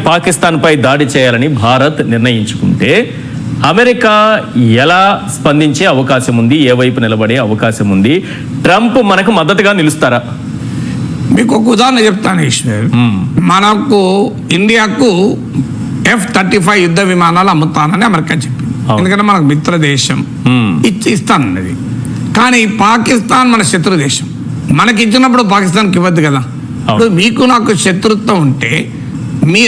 పాకిస్తాన్పై దాడి చేయాలని భారత్ నిర్ణయించుకుంటే అమెరికా ఎలా స్పందించే అవకాశం ఉంది, ఏ వైపు నిలబడే అవకాశం ఉంది? ట్రంప్ మనకు మద్దతుగా నిలుస్తారా? మీకు ఒక ఉదాహరణ చెప్తాను ఈశ్వర్. మనకు ఇండియాకు F-35 యుద్ధ విమానాలు అమ్ముతానని అమెరికా చెప్పింది. ఎందుకంటే మనకు మిత్ర దేశం, ఇస్తానన్నది. కానీ పాకిస్తాన్ మన శత్రు దేశం. మనకి ఇచ్చినప్పుడు పాకిస్తాన్కి ఇవ్వద్దు కదా. ఇప్పుడు మీకు నాకు శత్రుత్వం ఉంటే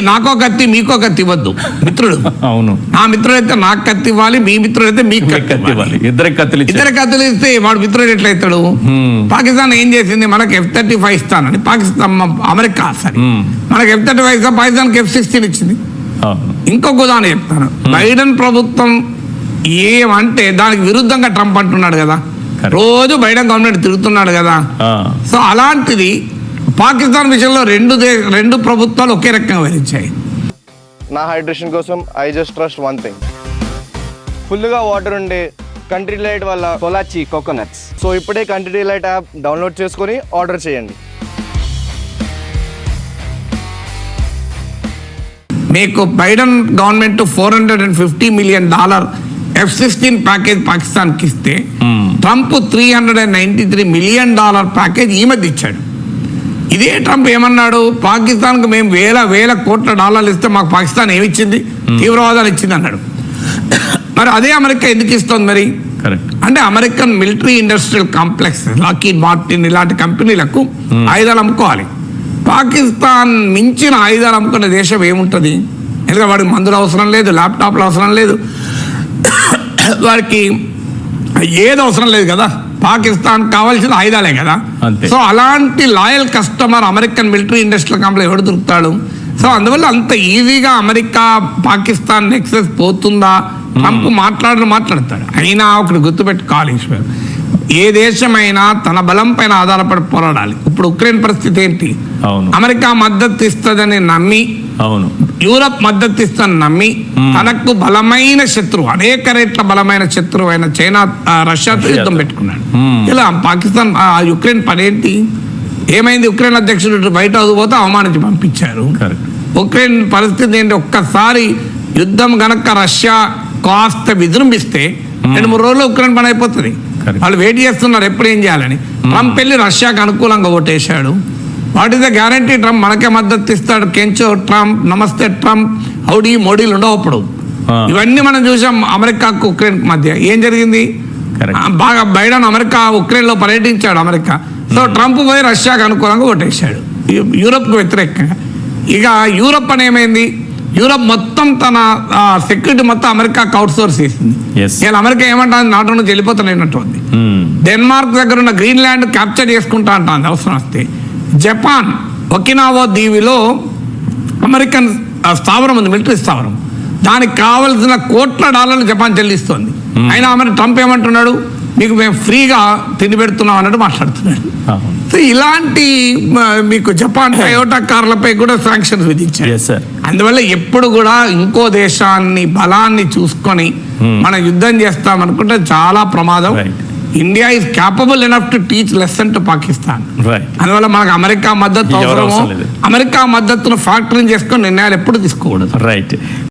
నాకో కత్తి మీకో కత్తి ఇవ్వద్దు. మిత్రుడు, అవును, నా మిత్రుడు అయితే నాకు కత్తి ఇవ్వాలి, మీ మిత్రుడు అయితే మీకు కత్తి ఇవ్వాలి. ఇద్దరు కత్తులు ఇస్తే వాడు మిత్రుడు ఎట్లయితాడు? పాకిస్తాన్ ఏం చేసింది? మనకు F-35 ఇస్తానని పాకిస్తాన్, అమెరికా సరే మనకు F-35 ఇస్తా, పాకిస్తాన్కి F-16 ఇచ్చింది. ఇంకొక ఉదాహరణ చెప్తాను. బైడెన్ ప్రభుత్వం ఏమంటే దానికి విరుద్ధంగా ట్రంప్ అంటున్నాడు కదా, రోజు బైడెన్ గవర్నమెంట్ తిరుగుతున్నాడు కదా. సో అలాంటిది పాకిస్తాన్ విషయంలో రెండు ప్రభుత్వాలు ఒకే రకంగా వ్యవహరించాయి. నా హైడ్రేషన్ కోసం I just trust one thing, ఫుల్గా వాటర్ ఉండే కంట్రీ డిలైట్ వల్ల కొలాచి కోకోనట్స్. సో ఇప్పుడే కంట్రీ డిలైట్ యాప్ డౌన్లోడ్ చేసుకొని ఆర్డర్ చేయండి. మీకు Biden government $450 million F-16 package పాకిస్తాన్కి ఇస్తే ట్రంప్ $393 మిలియన్ ప్యాకేజ్ ఈ మధ్య ఇచ్చాడు. ఇదే ట్రంప్ ఏమన్నాడు? పాకిస్తాన్కు మేము వేల కోట్ల డాలర్లు ఇస్తే మాకు పాకిస్తాన్ ఏమిచ్చింది? తీవ్రవాదాలు ఇచ్చింది అన్నాడు. మరి అదే అమెరికా ఎందుకు ఇస్తుంది మరి? అంటే American military industrial complex, Lockheed Martin ఇలాంటి కంపెనీలకు ఆయుధాలు అమ్ముకోవాలి. పాకిస్తాన్ మించిన ఆయుధాలు అమ్ముకునే దేశం ఏముంటుంది? ఎందుకంటే వాడికి మందులు అవసరం లేదు, ల్యాప్టాప్లు అవసరం లేదు, వాడికి ఏది అవసరం లేదు కదా. పాకిస్తాన్ కావాల్సిన ఆయుధాలే కదా. సో అలాంటి loyal customer American military industrial complex ఎవడు దొరుకుతాడు? సో అందువల్ల అంత ఈజీగా అమెరికా పాకిస్తాన్ నెక్సెస్ పోతుందా? ట్రంప్ మాట్లాడతాడు. అయినా ఒకటి గుర్తుపెట్టుకోవాలి ఈశ్వర్, ఏ దేశమైనా తన బలం పైన ఆధారపడి పోరాడాలి. ఇప్పుడు ఉక్రెయిన్ పరిస్థితి ఏంటి? అమెరికా మద్దతు ఇస్తుందని నమ్మి, యూరప్ మద్దతు ఇస్తుందని నమ్మి తనకు బలమైన శత్రువు, అనేక రేట్ల బలమైన శత్రువు అయిన చైనా, రష్యాతో యుద్ధం పెట్టుకున్నాడు. ఇలా పాకిస్తాన్ యుక్రెయిన్ పనేంటి? ఏమైంది? ఉక్రెయిన్ అధ్యక్షుడు బయట పోతే అవమానించి పంపించారు. ఉక్రెయిన్ పరిస్థితి ఏంటి? ఒక్కసారి యుద్ధం గనక రష్యా కాస్త విజృంభిస్తే 2-3 రోజుల్లో ఉక్రెయిన్ పని అయిపోతుంది. వాళ్ళు వెయిట్ చేస్తున్నారు ఎప్పుడు ఏం చేయాలని. ట్రంప్ వెళ్ళి రష్యాకు అనుకూలంగా ఓటేశాడు. What is the guarantee? Trump మనకే మద్దతు ఇస్తాడు. కెంచో ట్రంప్, నమస్తే ట్రంప్, హౌడీ మోడీలు ఉండవప్పుడు. ఇవన్నీ మనం చూసాం. అమెరికాకు ఉక్రెయిన్ మధ్య ఏం జరిగింది? బాగా బైడెన్ ఉక్రెయిన్ లో పర్యటించాడు అమెరికా. సో ట్రంప్ పోయి రష్యాకు అనుకూలంగా ఓటేశాడు, యూరప్కు వ్యతిరేకంగా. ఇక యూరప్ అని ఏమైంది? యూరప్ మొత్తం తన సెక్యూరిటీ మొత్తం అమెరికాకు అవుట్ సోర్స్ చేసింది. ఇలా అమెరికా ఏమంటుంది? నాతో నుంచి వెళ్ళిపోతున్నట్టుంది. డెన్మార్క్ దగ్గర ఉన్న గ్రీన్లాండ్ క్యాప్చర్ చేసుకుంటా అంటుంది అవసరం వస్తే. జపాన్ ఒకినావా దీవిలో అమెరికన్ స్థావరం ఉంది, మిలిటరీ స్థావరం. దానికి కావలసిన కోట్ల డాలర్లు జపాన్ చెల్లిస్తోంది. అయినా ట్రంప్ ఏమంటున్నాడు? మీకు మేము ఫ్రీగా తిండి పెడుతున్నాం అన్నట్టు మాట్లాడుతున్నాడు. సో ఇలాంటి మీకు జపాన్ టయోటా కార్లపై కూడా శాంక్షన్స్ విధించారు. అందువల్ల ఎప్పుడు కూడా ఇంకో దేశాన్ని బలాన్ని చూసుకొని మనం యుద్ధం చేస్తామనుకుంటే చాలా ప్రమాదం. India is capable enough to teach lesson to Pakistan. అందువల్ల మనకు అమెరికా మద్దతు అవసరము. అమెరికా మద్దతును ఫ్యాక్టరింగ్ చేసుకొని నిర్ణయాలు ఎప్పుడు తీసుకోకూడదు.